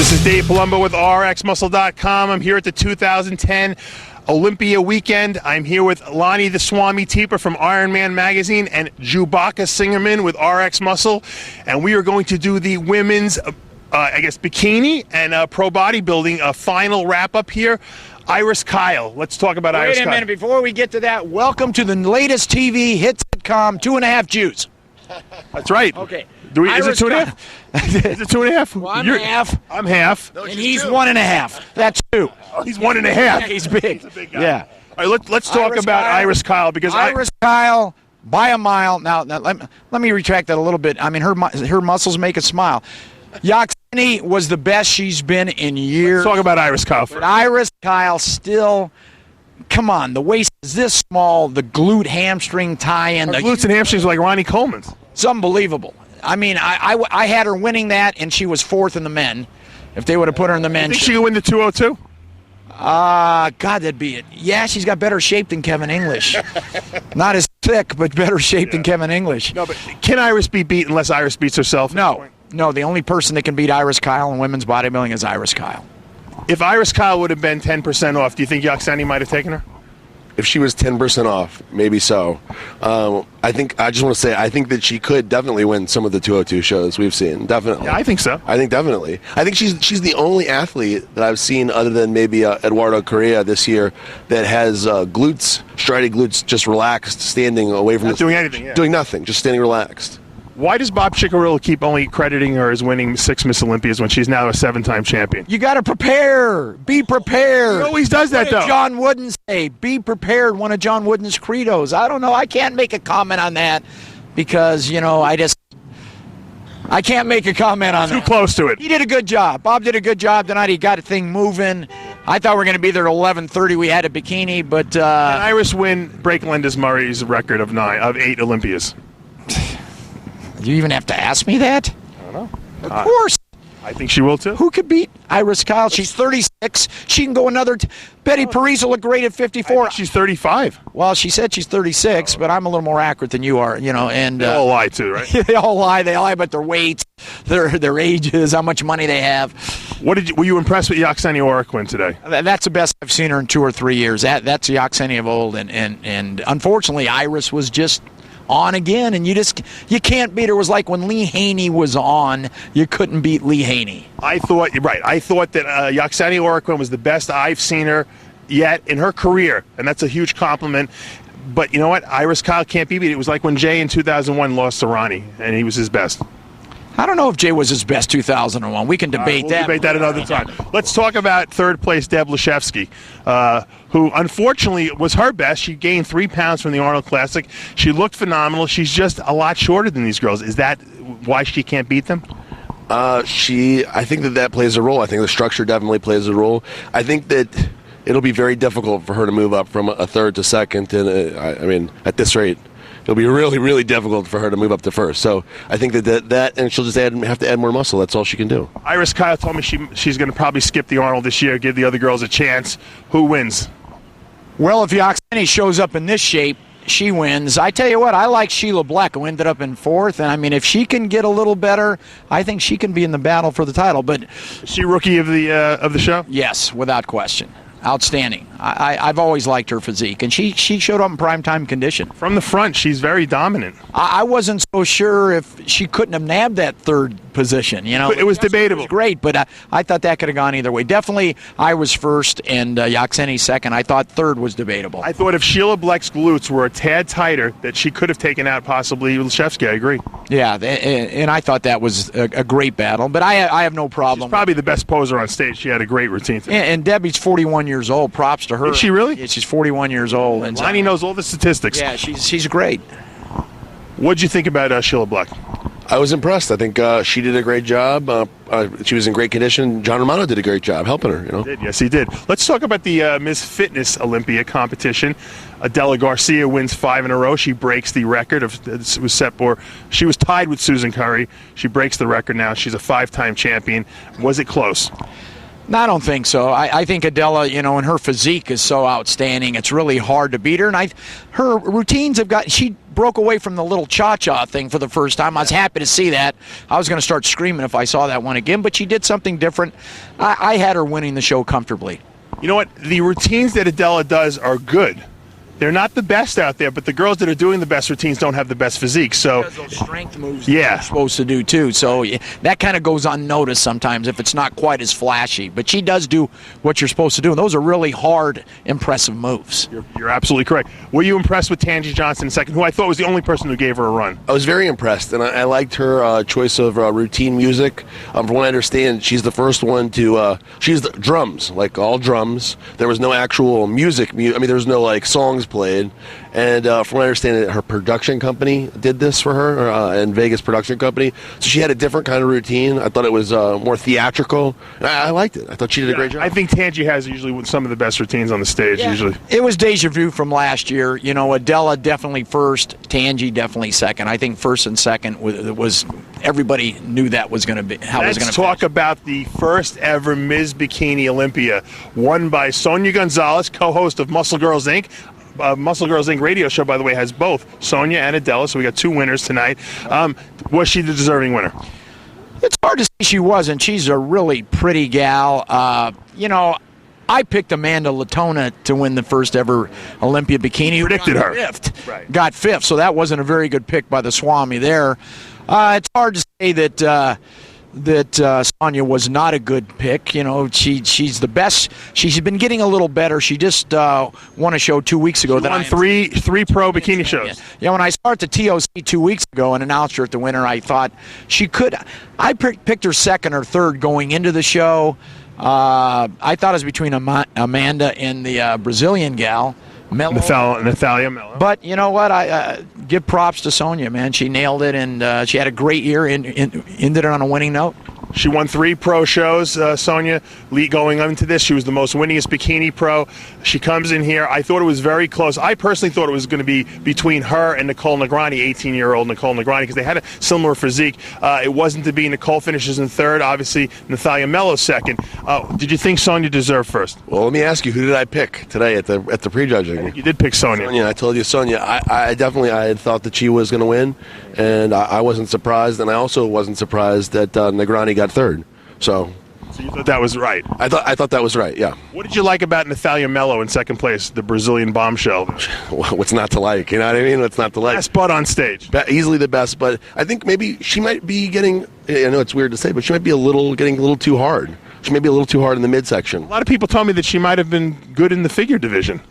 This is Dave Palumbo with RxMuscle.com. I'm here at the 2010 Olympia weekend. I'm here with Lonnie the Swami Teeper from Iron Man Magazine and Chewbacca Singerman with RX Muscle. And we are going to do the women's, bikini and pro bodybuilding final wrap-up here. Iris Kyle. Let's talk about Iris Kyle. Wait a minute. Before we get to that, welcome to the latest TV hit sitcom, 2.5 Jews. That's right. Okay. Is it 2.5? Is it 2.5? Well, I'm half. I'm half. No, and he's 1.5. That's 2. Oh, he's 1.5. Yeah, he's big. He's a big guy. Yeah. All right, let's talk about Iris Kyle because Iris Kyle by a mile. Now let me retract that a little bit. I mean, her muscles make us smile. Yaxeni was the best she's been in years. Let's talk about Iris Kyle first. But Iris Kyle still. Come on, the waist is this small. The glute hamstring tie-in. The glutes and hamstrings are like Ronnie Coleman's. It's unbelievable. I mean, I had her winning that, and she was 4th in the men. If they would have put her in the men, You think she could win the 202? God, that'd be it. Yeah, she's got better shape than Kevin English. Not as thick, but better shape than Kevin English. No, but can Iris be beat unless Iris beats herself? No. The only person that can beat Iris Kyle in women's bodybuilding is Iris Kyle. If Iris Kyle would have been 10% off, do you think Yaxeni might have taken her? If she was 10% off, maybe so. I think that she could definitely win some of the 202 shows we've seen. Definitely. Yeah, I think so. I think definitely. I think she's the only athlete that I've seen other than maybe Eduardo Correa this year that has striated glutes, just relaxed, standing away from Not doing anything. Yeah. doing nothing, just standing relaxed. Why does Bob Chicarillo keep only crediting her as winning 6 Miss Olympias when she's now a 7-time champion? You got to prepare. Be prepared. He always does that, What did though. John Wooden say? Be prepared, one of John Wooden's credos. I don't know. I can't make a comment on that because, I can't make a comment on that. Too close to it. He did a good job. Bob did a good job tonight. He got a thing moving. I thought we were going to be there at 11:30. We had a bikini, but... Can Iris break Linda's Murray's record of 8 Olympias? Do you even have to ask me that? I don't know. Of course. I think she will, too. Who could beat Iris Kyle? She's 36. She can go another... Betty Parise will look great at 54. She's 35. Well, she said she's 36, but I'm a little more accurate than you are, and... They all lie, too, right? They all lie about their weights, their ages, how much money they have. Were you impressed with Yaxeni Oroquin today? That's the best I've seen her in 2 or 3 years. That's Yaxeni of old, and unfortunately, Iris was just... on again, and you can't beat her. It was like when Lee Haney was on, you couldn't beat Lee Haney. I thought that Yaxeni Oroquin was the best I've seen her yet in her career, and that's a huge compliment. But you know what? Iris Kyle can't be beat. It was like when Jay in 2001 lost to Ronnie, and he was his best. I don't know if Jay was his best 2001. We can debate We'll that. debate that another time. Let's talk about 3rd place Deb Lashevsky, who unfortunately was her best. She gained 3 pounds from the Arnold Classic. She looked phenomenal. She's just a lot shorter than these girls. Is that why she can't beat them? I think that plays a role. I think the structure definitely plays a role. I think that it'll be very difficult for her to move up from a 3rd to 2nd, and at this rate, it'll be really, really difficult for her to move up to 1st. So I think that and she'll just have to add more muscle. That's all she can do. Iris Kyle told me she's going to probably skip the Arnold this year, give the other girls a chance. Who wins? Well, if Yaxeni shows up in this shape, she wins. I tell you what, I like Sheila Black, who ended up in 4th, and if she can get a little better, I think she can be in the battle for the title. But is she rookie of the show? Yes, without question. Outstanding. I've always liked her physique, and she showed up in primetime condition. From the front, she's very dominant. I wasn't so sure if she couldn't have nabbed that 3rd position. It was debatable. It was great, but I thought that could have gone either way. Definitely, I was 1st and Yaxeni 2nd. I thought 3rd was debatable. I thought if Sheila Black's glutes were a tad tighter, that she could have taken out possibly Lashevsky. I agree. Yeah, and I thought that was a great battle, but I have no problem. She's probably the best poser on stage. She had a great routine today. And Debbie's 41 years old. Props to her. Is she really? Yeah, she's 41 years old. And Lonnie knows all the statistics. Yeah, she's great. What'd you think about Sheila Black? I was impressed. I think she did a great job. She was in great condition. John Romano did a great job helping her. He did, yes, he did. Let's talk about the Ms. Fitness Olympia competition. Adela Garcia wins 5 in a row. She breaks the record she was tied with Susan Curry. She breaks the record now. She's a 5-time champion. Was it close? No, I don't think so. I think Adela, and her physique is so outstanding. It's really hard to beat her. And her routines have got. She broke away from the little cha-cha thing for the first time. I was happy to see that. I was going to start screaming if I saw that one again, but she did something different. I had her winning the show comfortably. You know what? The routines that Adela does are good. They're not the best out there, but the girls that are doing the best routines don't have the best physique. So those strength moves yeah, they're supposed to do too. So that kind of goes unnoticed sometimes if it's not quite as flashy. But she does do what you're supposed to do, and those are really hard, impressive moves. You're absolutely correct. Were you impressed with Tangi Johnson second, who I thought was the only person who gave her a run? I was very impressed, and I liked her choice of routine music. From what I understand, she's the first one to she's the drums, like all drums. There was no actual music. I mean, there was no like songs played, and from what I understand, her production company did this for her, and Vegas production company. So she had a different kind of routine. I thought it was more theatrical. I liked it. I thought she did a great job. I think Tangi has usually some of the best routines on the stage. Yeah. Usually, it was deja vu from last year. You know, Adela definitely first, Tangi definitely second. I think first and second was everybody knew that was going to be how it was going to. Let's talk about the first ever Ms. Bikini Olympia, won by Sonia Gonzalez, co-host of Muscle Girls Inc. Muscle Girls Inc. radio show, by the way, has both Sonia and Adela, so we got two winners tonight. Was she the deserving winner? It's hard to say she wasn't. She's a really pretty gal. You know, I picked Amanda Latona to win the first ever Olympia Bikini. Predicted her. Fifth. Right. Got fifth, so that wasn't a very good pick by the Swami there. It's hard to say that Sonia was not a good pick. You know, she's the best. She's been getting a little better. She just won a show 2 weeks ago. She won three pro bikini shows. Yeah, when I started the TOC 2 weeks ago and announced her at the winner, I thought she could. I picked her second or third going into the show. I thought it was between Amanda and the Brazilian gal. Natalia Mello. But you know what? I give props to Sonia, man. She nailed it, and she had a great year and ended it on a winning note. She won 3 pro shows, Sonia. Going into this, she was the most winningest bikini pro. She comes in here. I thought it was very close. I personally thought it was going to be between her and Nicole Negroni, 18-year-old Nicole Negroni, because they had a similar physique. It wasn't to be. Nicole finishes in third. Obviously, Natalia Mello second. Did you think Sonia deserved first? Well, let me ask you, who did I pick today at the prejudging? I think you did pick Sonia. I told you Sonia. I definitely had thought that she was going to win, and I wasn't surprised, and I also wasn't surprised that Negroni got third. So you thought that was right? I thought that was right, yeah. What did you like about Natalia Mello in second place, the Brazilian bombshell? What's not to like? You know what I mean? What's not to like? Best butt on stage. Easily the best, but I think maybe she might be getting, I know it's weird to say, but she might be getting a little too hard. She may be a little too hard in the midsection. A lot of people told me that she might have been good in the figure division.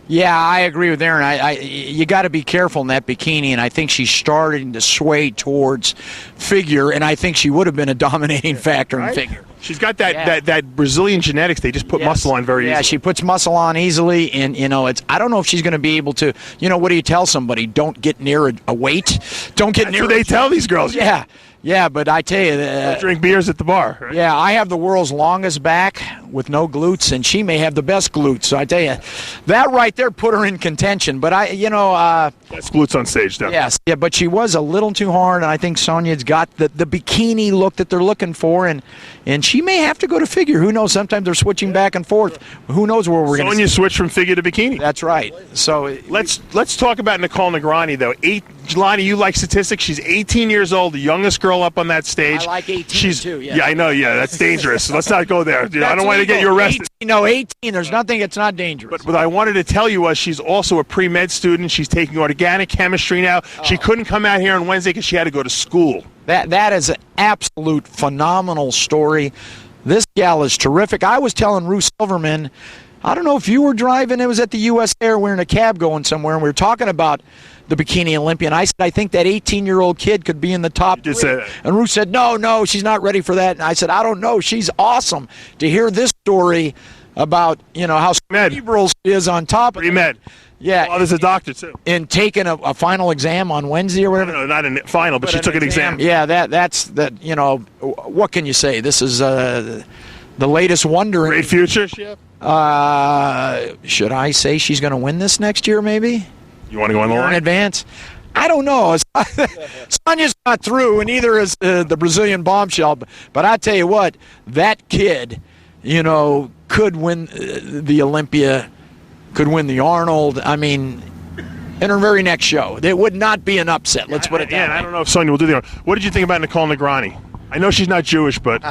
Yeah, I agree with Aaron. You got to be careful in that bikini, and I think she's starting to sway towards figure, and I think she would have been a dominating factor in figure. She's got that Brazilian genetics. They just put muscle on very easily. Yeah, she puts muscle on easily, and I don't know if she's going to be able to. What do you tell somebody? Don't get near a weight. Don't get near. That's what they tell these girls. Yeah. Yeah, but I tell you, don't drink beers at the bar. Right? Yeah, I have the world's longest back with no glutes, and she may have the best glutes. So I tell you, that right there put her in contention. But best glutes on stage, though. Yes, yeah, but she was a little too hard, and I think Sonia's got the bikini look that they're looking for, and she may have to go to figure. Who knows? Sometimes they're switching back and forth. Who knows where we're going to? Sonia switched from figure to bikini. That's right. So let's talk about Nicole Negroni, though. Lonnie, you like statistics? She's 18 years old, the youngest girl up on that stage. I like 18 too. Yeah, I know. Yeah, that's dangerous. Let's not go there. I don't want to get you arrested. 18. There's nothing. It's not dangerous. But what I wanted to tell you was she's also a pre-med student. She's taking organic chemistry now. She couldn't come out here on Wednesday because she had to go to school. That is an absolute phenomenal story. This gal is terrific. I was telling Ruth Silverman, I don't know if you were driving. It was at the U.S. Air. We were in a cab going somewhere, and we were talking about the Bikini Olympia. And I said, I think that 18-year-old kid could be in the top 3. And Ruth said, no, she's not ready for that. And I said, I don't know. She's awesome. To hear this story about, how cerebral she is on top of pre-med. Yeah. Well, there's a doctor, too. And taking a final exam on Wednesday or whatever? No, not a final, but she took an exam. Yeah, that's what can you say? This is the latest wonder. Great future, Chef. Should I say she's going to win this next year, maybe? You want to go on the line? In advance? I don't know. Sonia's not through, and neither is the Brazilian bombshell. But I tell you what, that kid, could win the Olympia, could win the Arnold. I mean, in her very next show. It would not be an upset. Let's put it that way. I don't know if Sonya will do the. What did you think about Nicole Negroni? I know she's not Jewish, but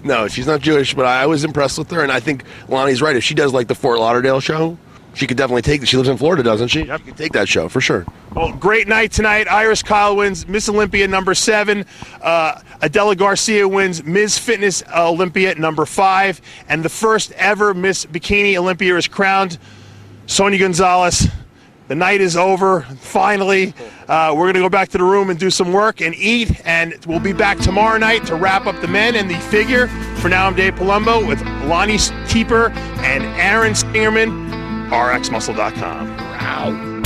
no, she's not Jewish. But I was impressed with her, and I think Lonnie's right. If she does like the Fort Lauderdale show, she could definitely take it. She lives in Florida, doesn't she? Yep. She could take that show for sure. Well, great night tonight. Iris Kyle wins Miss Olympia number 7. Adela Garcia wins Ms. Fitness Olympia number 5. And the first ever Miss Bikini Olympia is crowned Sonia Gonzalez. The night is over. Finally, we're going to go back to the room and do some work and eat. And we'll be back tomorrow night to wrap up the men and the figure. For now, I'm Dave Palumbo with Lonnie Tieper and Aaron Stingerman, rxmuscle.com. Wow.